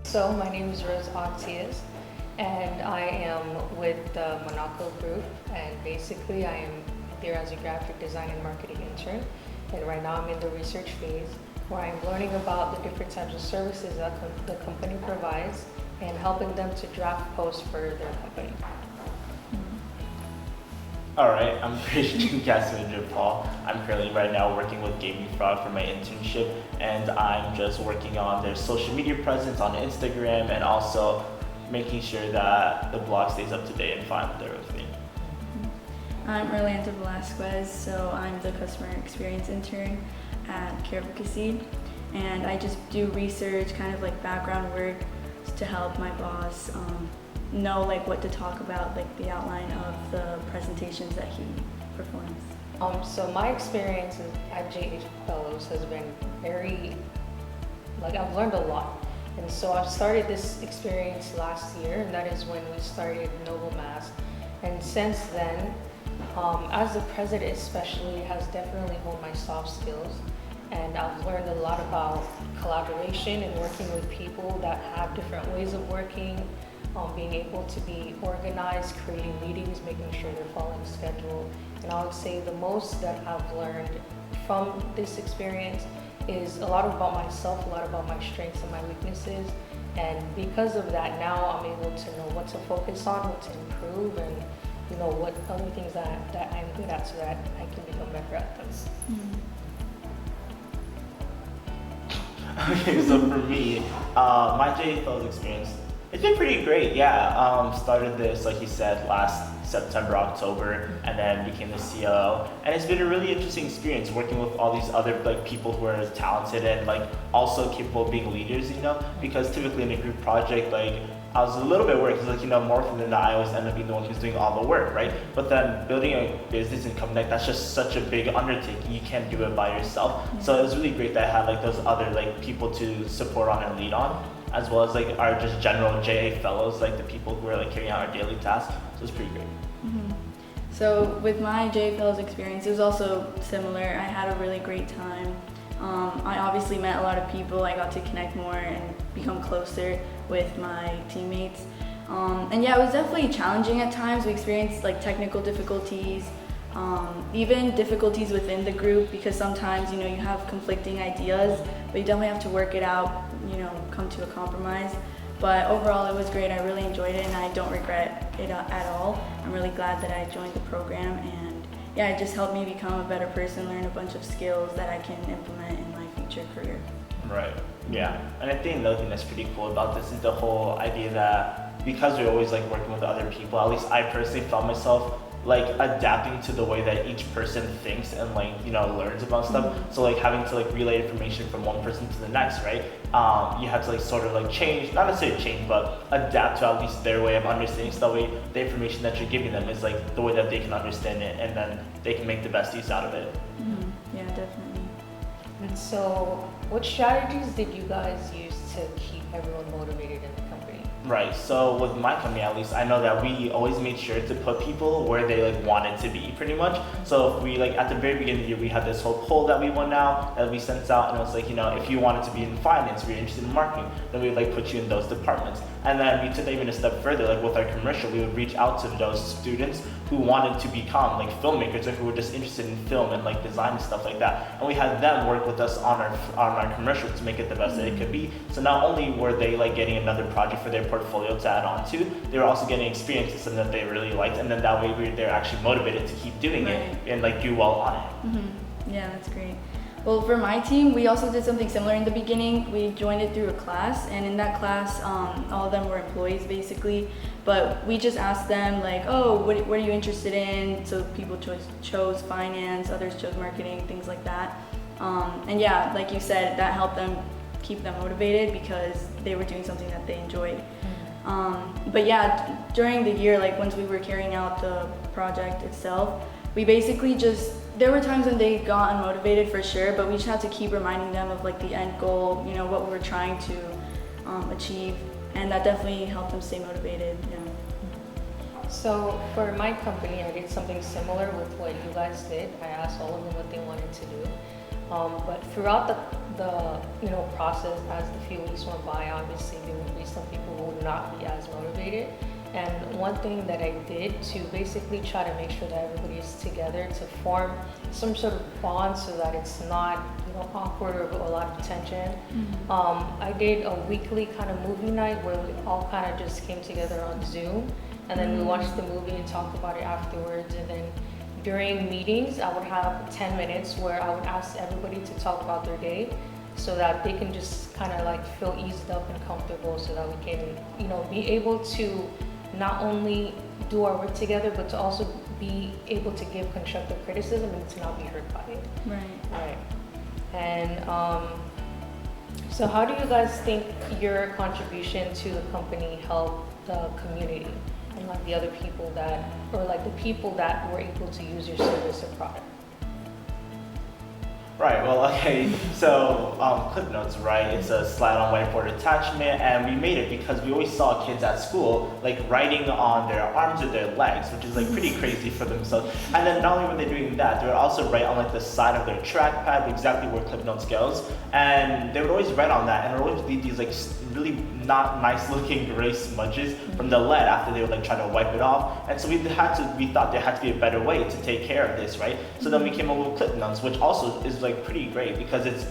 So my name is Octeus, and I am with the Monaco Group, and basically I am there as a graphic design and marketing intern. And right now I'm in the research phase where I'm learning about the different types of services that the company provides and helping them to draft posts for their company. All right, I'm Christian Cassamajor-Paul. I'm currently right now working with Gaming Frog for my internship, and I'm just working on their social media presence on Instagram and also making sure that the blog stays up to date and fine with everything. I'm Irlanda Velazquez, so I'm the customer experience intern at Velazquez, and I just do research, kind of like background work to help my boss know like what to talk about, like the outline of the presentations that he performs. So my experience at JH Fellows has been I've learned a lot. And so I've started this experience last year, and that is when we started Noble Mass. And since then, as the president especially, has definitely honed my soft skills. And I've learned a lot about collaboration and working with people that have different ways of working, being able to be organized, creating meetings, making sure they're following schedule. And I would say the most that I've learned from this experience is a lot about myself, a lot about my strengths and my weaknesses. And because of that, now I'm able to know what to focus on, what to improve, and what other things that I'm good at so that I can become better at them. Okay, so for me, my JFL's experience, it's been pretty great, yeah. Started this, like you said, last September, October, and then became the COO. And it's been a really interesting experience working with all these other people who are talented and also capable of being leaders, because typically in a group project, I was a little bit worried because more often than not, I always end up being the one who's doing all the work, right? But then building a business and company, that's just such a big undertaking. You can't do it by yourself. So it was really great that I had those other people to support on and lead on, as well as our just general JA fellows, the people who are carrying out our daily tasks. So it's pretty great. So with my JA Fellows experience, it was also similar. I had a really great time. I obviously met a lot of people. I got to connect more and become closer with my teammates. And yeah, it was definitely challenging at times. We experienced technical difficulties, even difficulties within the group, because sometimes you have conflicting ideas, but you definitely have to work it out, come to a compromise. But overall it was great. I really enjoyed it and I don't regret it at all. I'm really glad that I joined the program, and yeah, it just helped me become a better person, learn a bunch of skills that I can implement in my future career. Right, yeah. And I think another thing that's pretty cool about this is the whole idea that because we're always working with other people, at least I personally found myself adapting to the way that each person thinks and learns about stuff. So having to relay information from one person to the next, right? You have to sort of change, not necessarily change, but adapt to at least their way of understanding stuff. The information that you're giving them is the way that they can understand it, and then they can make the best use out of it. Yeah, definitely. And so what strategies did you guys use to keep everyone motivated in the company? Right, so with my company at least, I know that we always made sure to put people where they wanted to be, pretty much. So if we at the very beginning of the year, we had this whole poll that we went out, that we sent out, and it was if you wanted to be in finance, if you're interested in marketing, then we would put you in those departments. And then we took that even a step further, with our commercial, we would reach out to those students who wanted to become filmmakers, or who were just interested in film and design and stuff like that. And we had them work with us on our commercial to make it the best that it could be. So not only were they getting another project for their portfolio to add on to, they were also getting experience in something that they really liked, and then that way they're actually motivated to keep doing it and do well on it. Yeah, that's great. Well, for my team, we also did something similar in the beginning. We joined it through a class, and in that class, all of them were employees basically, but we just asked them oh, what are you interested in? So people chose finance, others chose marketing, things like that. And yeah, like you said, that helped them keep them motivated because they were doing something that they enjoyed. But yeah, during the year, once we were carrying out the project itself, we basically there were times when they got unmotivated for sure, but we just had to keep reminding them of the end goal, what we were trying to achieve, and that definitely helped them stay motivated. So for my company, I did something similar with what you guys did. I asked all of them what they wanted to do. But throughout the process, as the few weeks went by, obviously there would be some people who would not be as motivated. And one thing that I did to basically try to make sure that everybody is together to form some sort of bond so that it's not awkward or a lot of tension. I did a weekly kind of movie night where we all kind of just came together on Zoom, and then we watched the movie and talked about it afterwards. And then during meetings, I would have 10 minutes where I would ask everybody to talk about their day so that they can just kind of like feel eased up and comfortable, so that we can, be able to not only do our work together, but to also be able to give constructive criticism and to not be hurt by it. Right. And so how do you guys think your contribution to the company helped the community and like the other people that, or like the people that were able to use your service or product? Right, well, okay, so clip notes, right? It's a slide on whiteboard attachment, and we made it because we always saw kids at school like writing on their arms or their legs, which is like pretty crazy for themselves. And then not only were they doing that, they would also write on like the side of their trackpad exactly where clip notes goes, and they would always write on that, and there would always be these like really not nice looking gray smudges from the lead after they would like try to wipe it off. And so we thought there had to be a better way to take care of this, right? So then we came up with clip notes, which also is like pretty great because it's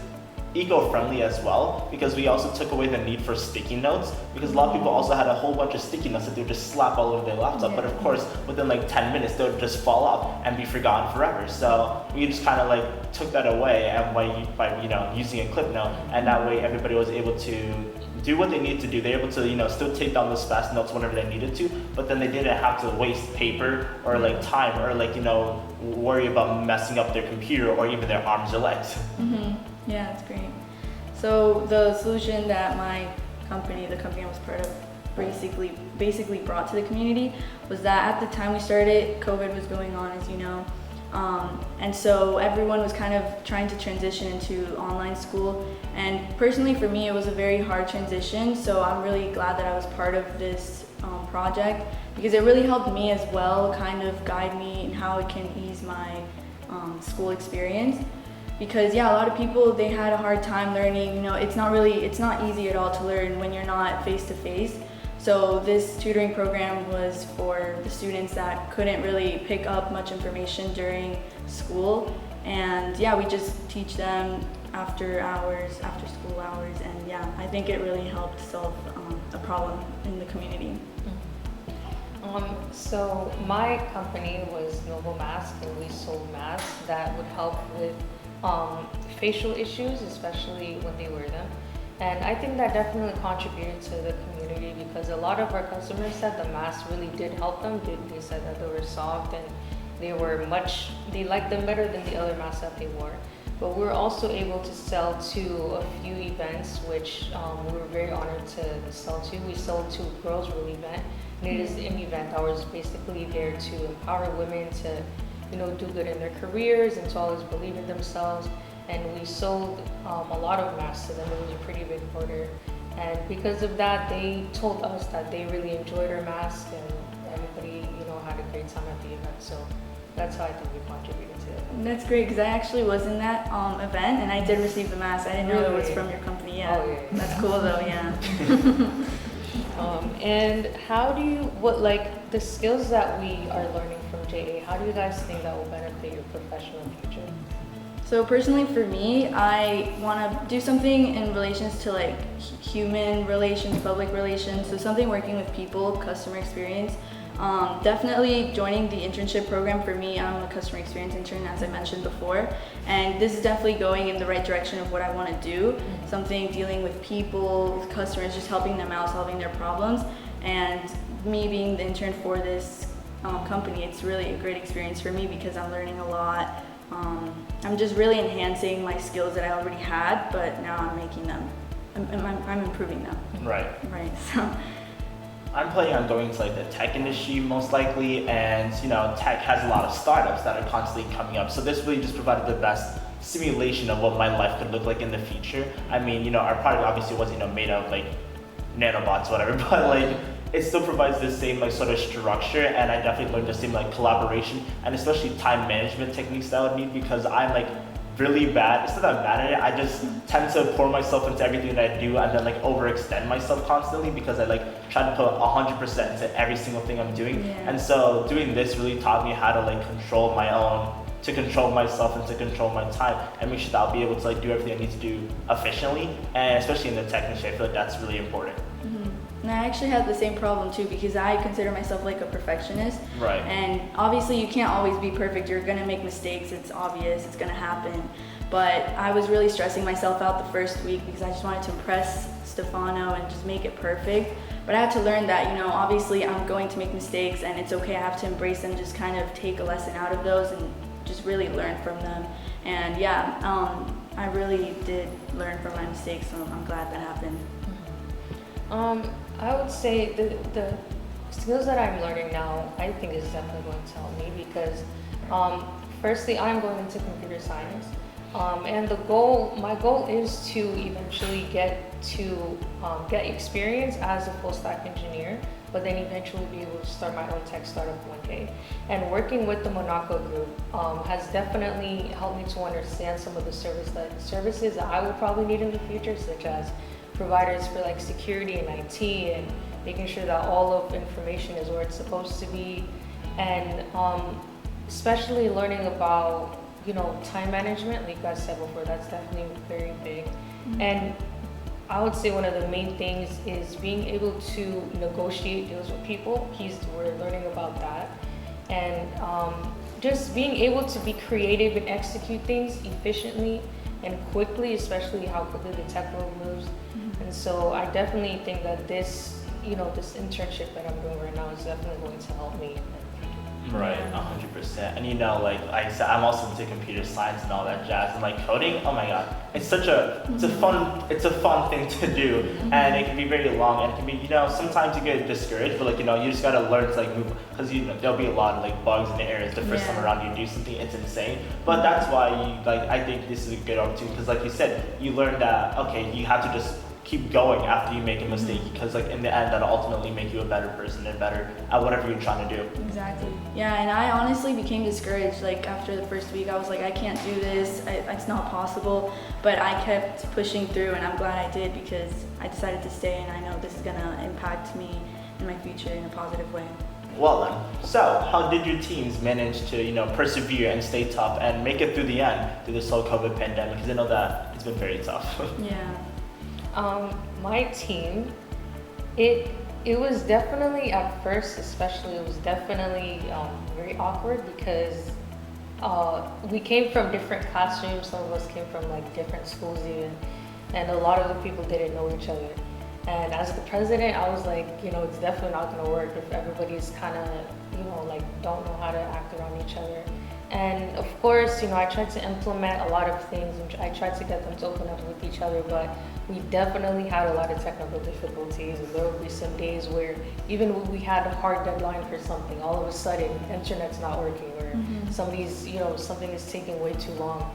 eco-friendly as well, because we also took away the need for sticky notes, because a lot of people also had a whole bunch of sticky notes that they would just slap all over their laptop, but of course within like 10 minutes they would just fall off and be forgotten forever. So we just kind of like took that away, and by using a clip note, and that way everybody was able to do what they need to do. They're able to still take down those fast notes whenever they needed to, but then they didn't have to waste paper or like time or like worry about messing up their computer or even their arms or legs. Yeah, that's great. So the solution that my company, the company I was part of, basically brought to the community was that at the time we started, COVID was going on, as you know. And so everyone was kind of trying to transition into online school. And personally for me, it was a very hard transition. So I'm really glad that I was part of this project, because it really helped me as well, kind of guide me in how it can ease my school experience. Because a lot of people, they had a hard time learning. It's not easy at all to learn when you're not face to face. So this tutoring program was for the students that couldn't really pick up much information during school. And we just teach them after school hours. And I think it really helped solve a problem in the community. So my company was Noble Mask, and we sold masks that would help with facial issues, especially when they wear them. And I think that definitely contributed to the community, because a lot of our customers said the masks really did help them. They said that they were soft and they liked them better than the other masks that they wore. But we were also able to sell to a few events, which we were very honored to sell to. We sold to Girls Rule event, and it is an event that was basically there to empower women to do good in their careers and to always believe in themselves. And we sold a lot of masks to them. It was a pretty big order. And because of that, they told us that they really enjoyed our masks, and everybody, had a great time at the event. So that's how I think we contributed to it. That's great, because I actually was in that event, and I did receive the mask. I didn't know it was from your company. That's cool though, And how do the skills that we are learning from JA, how do you guys think that will benefit your professional future? So personally for me, I want to do something in relations to like human relations, public relations, so something working with people, customer experience. Definitely joining the internship program for me. I'm a customer experience intern, as I mentioned before, and this is definitely going in the right direction of what I want to do. Something dealing with people, with customers, just helping them out, solving their problems. And me being the intern for this company, it's really a great experience for me because I'm learning a lot. I'm just really enhancing my skills that I already had, but now I'm making them, I'm improving them. Right. So I'm planning on going to like the tech industry most likely, and tech has a lot of startups that are constantly coming up. So this really just provided the best simulation of what my life could look like in the future. I mean, our product obviously wasn't made of like nanobots, whatever, but like it still provides the same like sort of structure, and I definitely learned the same like collaboration and especially time management techniques that I would need, because I'm like really bad. It's not that I'm bad at it. I just tend to pour myself into everything that I do and then like overextend myself constantly because I like try to put 100% into every single thing I'm doing. Yeah. And so doing this really taught me how to like control my own, to control myself and to control my time and make sure that I'll be able to like do everything I need to do efficiently. And especially in the tech industry, I feel like that's really important. And I actually had the same problem too because I consider myself like a perfectionist. Right. And obviously you can't always be perfect. You're gonna make mistakes. It's obvious. It's gonna happen. But I was really stressing myself out the first week because I just wanted to impress Stefano and just make it perfect. But I had to learn that, you know, obviously I'm going to make mistakes and it's okay. I have to embrace them, just kind of take a lesson out of those and just really learn from them. And yeah, I really did learn from my mistakes, so I'm glad that happened. I would say the skills that I'm learning now, I think is definitely going to help me because firstly, I'm going into computer science. And my goal is to eventually get experience as a full stack engineer, but then eventually be able to start my own tech startup one day. And working with the Monaco group has definitely helped me to understand some of the services that I will probably need in the future, such as providers for like security and IT and making sure that all of information is where it's supposed to be, and especially learning about, you know, time management, like I said before, that's definitely very big. And I would say one of the main things is being able to negotiate deals with people. We're learning about that. And just being able to be creative and execute things efficiently and quickly, especially how quickly the tech world moves. And so I definitely think that this internship that I'm doing right now is definitely going to help me. Right, 100%. And you know, like I said, I'm also into computer science and all that jazz. And like coding, oh my god, it's a fun thing to do, and it can be very long. And it can be, you know, sometimes you get discouraged, but like, you know, you just gotta learn to like move, because you know there'll be a lot of like bugs in the areas the first time around you do something. It's insane. But that's why I think this is a good opportunity because, like you said, you learn that okay, you have to just keep going after you make a mistake because like in the end that'll ultimately make you a better person and better at whatever you're trying to do. Exactly. Yeah, and I honestly became discouraged like after the first week. I was like, I can't do this, it's not possible, but I kept pushing through and I'm glad I did because I decided to stay and I know this is gonna impact me in my future in a positive way. Well then, so how did your teams manage to, you know, persevere and stay tough and make it through the end through this whole COVID pandemic? Because I know that it's been very tough. Yeah. My team, it was definitely at first, especially, it was definitely very awkward because we came from different classrooms. Some of us came from like different schools even, and a lot of the people didn't know each other. And as the president, I was like, you know, it's definitely not going to work if everybody's kind of, you know, like don't know how to act around each other. And of course, you know, I tried to implement a lot of things and I tried to get them to open up with each other, but we definitely had a lot of technical difficulties. And there would be some days where even when we had a hard deadline for something, all of a sudden, internet's not working or somebody's, you know, something is taking way too long.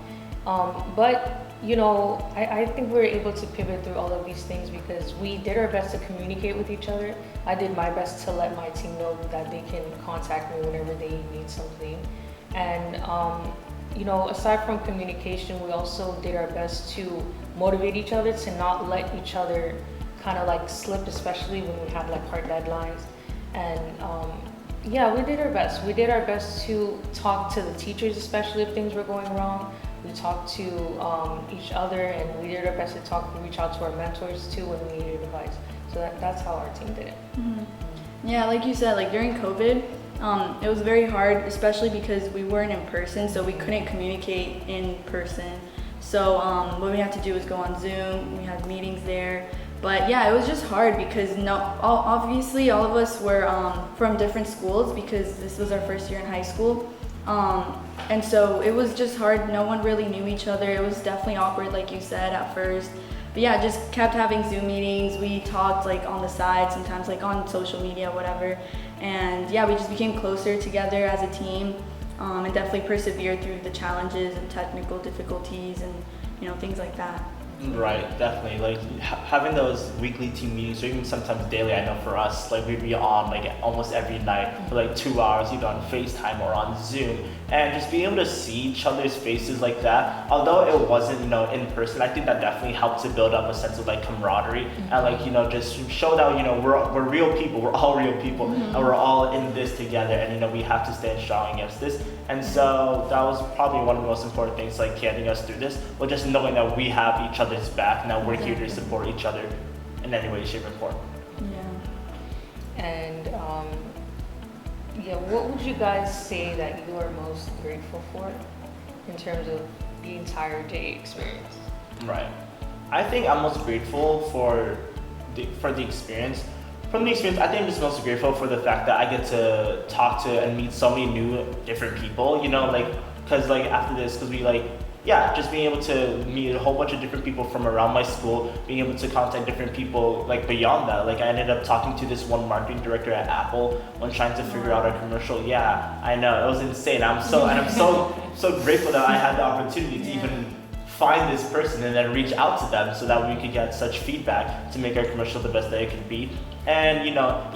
But you know, I think we were able to pivot through all of these things because we did our best to communicate with each other. I did my best to let my team know that they can contact me whenever they need something. And, you know, aside from communication, we also did our best to motivate each other to not let each other kind of like slip, especially when we had like hard deadlines. And yeah, we did our best. We did our best to talk to the teachers, especially if things were going wrong. We talked to each other, and we did our best to reach out to our mentors too when we needed advice. So that's how our team did it. Yeah, like you said, like during COVID, it was very hard, especially because we weren't in person, so we couldn't communicate in person. So what we had to do was go on Zoom. We had meetings there. But yeah, it was just hard because obviously all of us were from different schools because this was our first year in high school. And so it was just hard. No one really knew each other. It was definitely awkward, like you said, at first. But yeah, just kept having Zoom meetings. We talked like on the side, sometimes like on social media, whatever. And yeah, we just became closer together as a team, and definitely persevered through the challenges and technical difficulties and, you know, things like that. Right, definitely. Like having those weekly team meetings, or even sometimes daily. I know for us, like we'd be on like almost every night for like 2 hours, either on FaceTime or on Zoom, and just being able to see each other's faces like that. Although it wasn't, in person, I think that definitely helped to build up a sense of like camaraderie and like just show that we're real people. We're all real people, and we're all in this together. And we have to stand strong against this. And so that was probably one of the most important things, like getting us through this, was just knowing that we have each other's back, and that we're here to support each other in any way, shape, or form. Yeah. And what would you guys say that you are most grateful for in terms of the entire day experience? Right. I think I'm most grateful for the experience. From the experience, I think I'm just most grateful for the fact that I get to talk to and meet so many new, different people, because after this, because we just being able to meet a whole bunch of different people from around my school, being able to contact different people beyond that. I ended up talking to this one marketing director at Apple when trying to figure out our commercial. Yeah, I know, it was insane. I'm so grateful that I had the opportunity to even find this person and then reach out to them so that we could get such feedback to make our commercial the best that it could be. And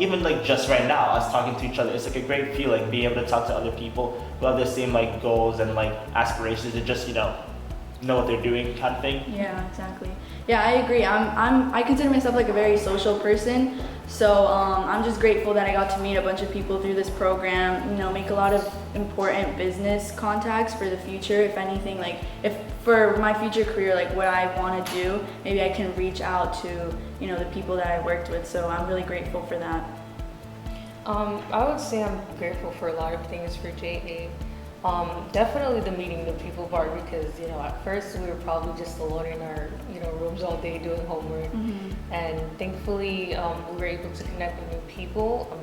even just right now, us talking to each other, it's a great feeling being able to talk to other people who have the same goals and aspirations, and just know what they're doing, kind of thing. Yeah, exactly. Yeah, I agree. I consider myself a very social person, so I'm just grateful that I got to meet a bunch of people through this program. Make a lot of important business contacts for the future. If anything, if for my future career, what I want to do, maybe I can reach out to the people that I worked with. So I'm really grateful for that. I would say I'm grateful for a lot of things for JA. Definitely the meeting the people part, because at first we were probably just alone in our rooms all day doing homework, and thankfully we were able to connect with new people.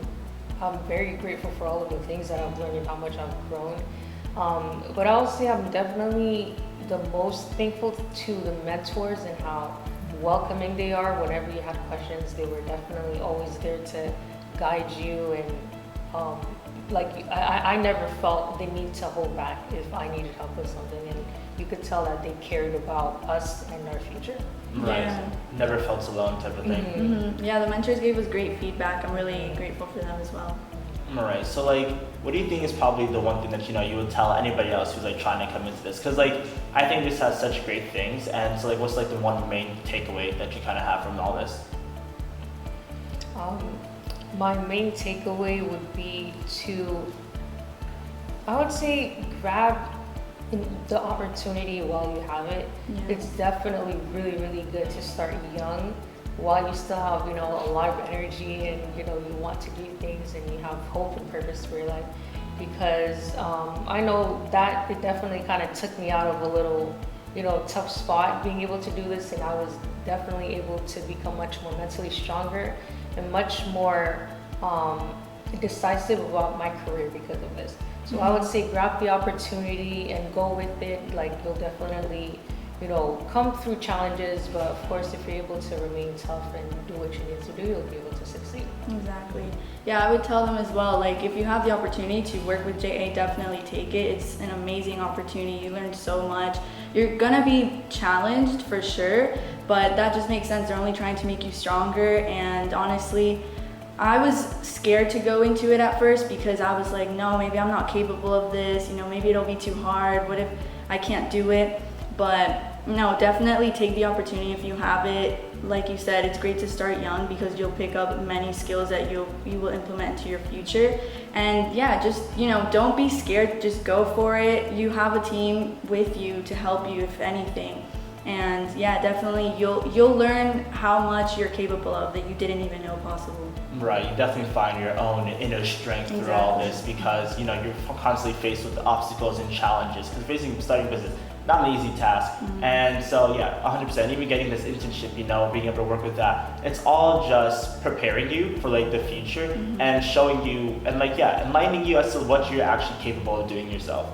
I'm very grateful for all of the things that I've learned and how much I've grown. But I would say I'm definitely the most thankful to the mentors and how welcoming they are. Whenever you had questions, they were definitely always there to guide you, and I never felt the need to hold back if I needed help with something, and you could tell that they cared about us and our future. Right. Yeah. Never felt alone type of thing. Mm-hmm. Yeah, the mentors gave us great feedback. I'm really grateful for them as well. Alright, so what do you think is probably the one thing that you would tell anybody else who's trying to come into this? Because I think this has such great things, and so what's the one main takeaway that you kind of have from all this? My main takeaway would be I would say, grab the opportunity while you have it. Yeah. It's definitely really, really good to start young while you still have, a lot of energy, and, you want to do things, and you have hope and purpose for your life. Because I know that it definitely kind of took me out of a little, tough spot being able to do this, and I was definitely able to become much more mentally stronger and much more decisive about my career because of this. So I would say grab the opportunity and go with it. You'll definitely, come through challenges, but of course, if you're able to remain tough and do what you need to do, you'll be able to succeed. Exactly. Yeah, I would tell them as well, if you have the opportunity to work with JA, definitely take it. It's an amazing opportunity. You learn so much. You're gonna be challenged for sure, but that just makes sense. They're only trying to make you stronger, and honestly, I was scared to go into it at first because I was no, maybe I'm not capable of this, maybe it'll be too hard. What if I can't do it? But no, definitely take the opportunity if you have it. Like you said, it's great to start young because you'll pick up many skills that you will implement into your future. And yeah, just, don't be scared, just go for it. You have a team with you to help you if anything. And yeah, definitely you'll learn how much you're capable of that you didn't even know possible. Right, you definitely find your own inner strength through all this, because you're constantly faced with the obstacles and challenges. Because basically starting a business, not an easy task. And so yeah, 100%. Even getting this internship, being able to work with that, it's all just preparing you for the future and showing you and enlightening you as to what you're actually capable of doing yourself.